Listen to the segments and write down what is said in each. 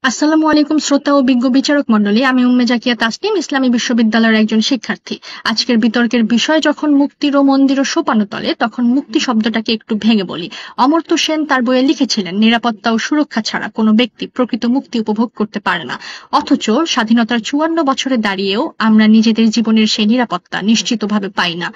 আসসালামু আলাইকুম শ্রোতা ও বিজ্ঞ বিচারক মণ্ডলী, আমি উম্মে জাকিয়া তাসনিম, ইসলামী বিশ্ববিদ্যালয়ের একজন শিক্ষার্থী। আজকের বিতর্কের বিষয় যখন মুক্তির ও মন্দির ও সোপানতলে, তখন মুক্তি শব্দটাকে একটু ভেঙে বলি। অমর্ত্য সেন তার বইয়ে লিখেছিলেন, নিরাপত্তা ও সুরক্ষা ছাড়া কোনো ব্যক্তি প্রকৃত মুক্তি উপভোগ করতে পারে না। অথচ স্বাধীনতার ৫৪ বছরে দাঁড়িয়েও আমরা নিজেদের জীবনের সেই নিরাপত্তা নিশ্চিতভাবে পাই না।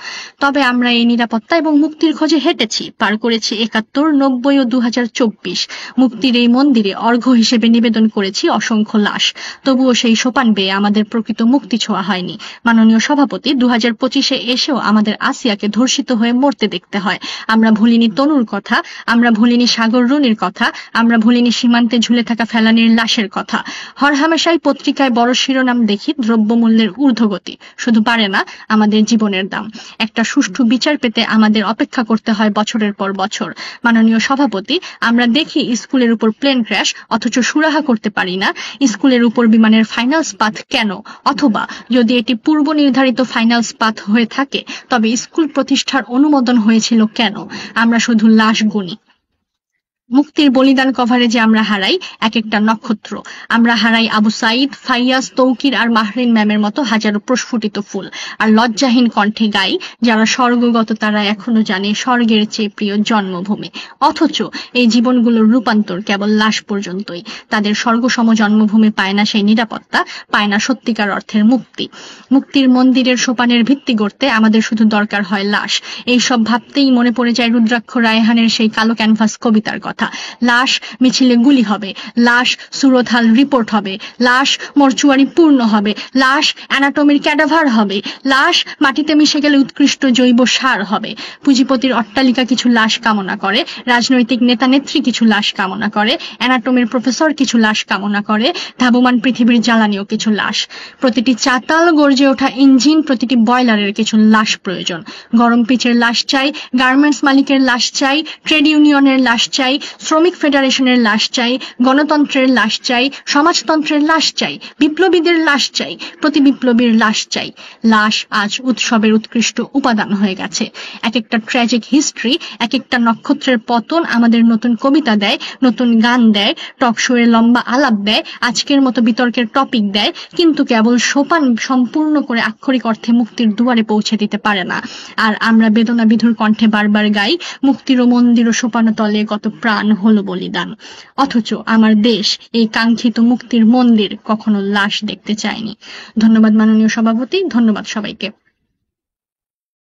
তবে আমরা এই নিরাপত্তা এবং মুক্তির খোঁজে হেঁটেছি, পার করেছি ৭১, ৯০ ও ২০২৪। মুক্তির এই মন্দিরে অর্ঘ্য হিসেবে নিবেদন করেছি অসংখ্য লাশ, তবুও সেই সোপান বেয়ে আমাদের প্রকৃত মুক্তি ছোঁয়া হয়নি। মাননীয় সভাপতি, ২০২৫-এ এসেও আমাদের আসিয়াকে ধর্ষিত হয়ে মরতে দেখতে হয়। আমরা ভুলিনি তনুর কথা, আমরা ভুলিনি সাগর রুনির কথা, আমরা ভুলিনি সীমান্তে ঝুলে থাকা ফেলানীর লাশের কথা। হরহামেশাই পত্রিকায় বড় শিরোনাম দেখি দ্রব্যমূল্যের ঊর্ধ্বগতি, শুধু পারে না আমাদের জীবনের দাম। একটা সুষ্ঠু বিচার পেতে আমাদের অপেক্ষা করতে হয় বছরের পর বছর। মাননীয় সভাপতি, আমরা দেখি স্কুলের উপর প্লেন ক্র্যাশ, অথচ সুরাহা করতে পারি না স্কুলের উপর বিমানের ফাইনাল স্পাথ কেন, অথবা যদি এটি পূর্ব নির্ধারিত ফাইনাল স্পাথ হয়ে থাকে তবে স্কুল প্রতিষ্ঠার অনুমোদন হয়েছিল কেন। আমরা শুধু লাশ গুনি। মুক্তির বলিদান কভারেজে আমরা হারাই এক একটা নক্ষত্র। আমরা হারাই আবু সাইদ, ফাইয়াজ, তৌকির আর মাহরিন ম্যামের মতো হাজারো প্রস্ফুটিত ফুল। আর লজ্জাহীন কণ্ঠে গাই, যারা স্বর্গগত তারা এখনো জানে স্বর্গের চেয়ে প্রিয় জন্মভূমি। অথচ এই জীবনগুলোর রূপান্তর কেবল লাশ পর্যন্তই। তাদের স্বর্গসম জন্মভূমি পায় না সেই নিরাপত্তা, পায় না সত্যিকার অর্থের মুক্তি। মুক্তির মন্দিরের সোপানের ভিত্তি গড়তে আমাদের শুধু দরকার হয় লাশ। এইসব ভাবতেই মনে পড়ে যায় রুদ্রাক্ষ রায়হানের সেই কালো ক্যানভাস কবিতার কথা। লাশ মিছিলে গুলি হবে, লাশ সুরতহাল রিপোর্ট হবে, লাশ মরচুয়ারি পূর্ণ হবে, লাশ অ্যানাটমির ক্যাডাভার হবে, লাশ মাটিতে মিশে গেলে উৎকৃষ্ট জৈব সার হবে। পুঁজিপতির অট্টালিকা কিছু লাশ কামনা করে, রাজনৈতিক নেতা নেত্রী কিছু লাশ কামনা করে, অ্যানাটমির প্রফেসর কিছু লাশ কামনা করে, ধাবমান পৃথিবীর জ্বালানিও কিছু লাশ। প্রতিটি চাতাল গর্জে ওঠা ইঞ্জিন, প্রতিটি বয়লারের কিছু লাশ প্রয়োজন। গরম পিচের লাশ চাই, গার্মেন্টস মালিকের লাশ চাই, ট্রেড ইউনিয়নের লাশ চাই, শ্রমিক ফেডারেশনের লাশ চাই, গণতন্ত্রের লাশ চাই, সমাজতন্ত্রের লাশ চাই, বিপ্লবীদের লাশ চাই, প্রতি বিপ্লবীর লাশ চাই। লাশ আজ উৎসবের উৎকৃষ্ট উপাদান হয়ে গেছে। এক একটা ট্র্যাজিক হিস্ট্রি, এক একটা নক্ষত্রের পতন আমাদের নতুন কবিতা দেয়, নতুন গান দেয়, টক শোয়ের লম্বা আলাপ দেয়, আজকের মতো বিতর্কের টপিক দেয়, কিন্তু কেবল সোপান সম্পূর্ণ করে আক্ষরিক অর্থে মুক্তির দুয়ারে পৌঁছে দিতে পারে না। আর আমরা বেদনা বিধুর কণ্ঠে বারবার গাই, মুক্তির ও মন্দির ও সোপানতলে কত প্রাণ হলো বলিদান। অথচ আমার দেশ এই কাঙ্ক্ষিত মুক্তির মন্দির কখনো লাশ দেখতে চায়নি। ধন্যবাদ মাননীয় সভাপতি, ধন্যবাদ সবাইকে।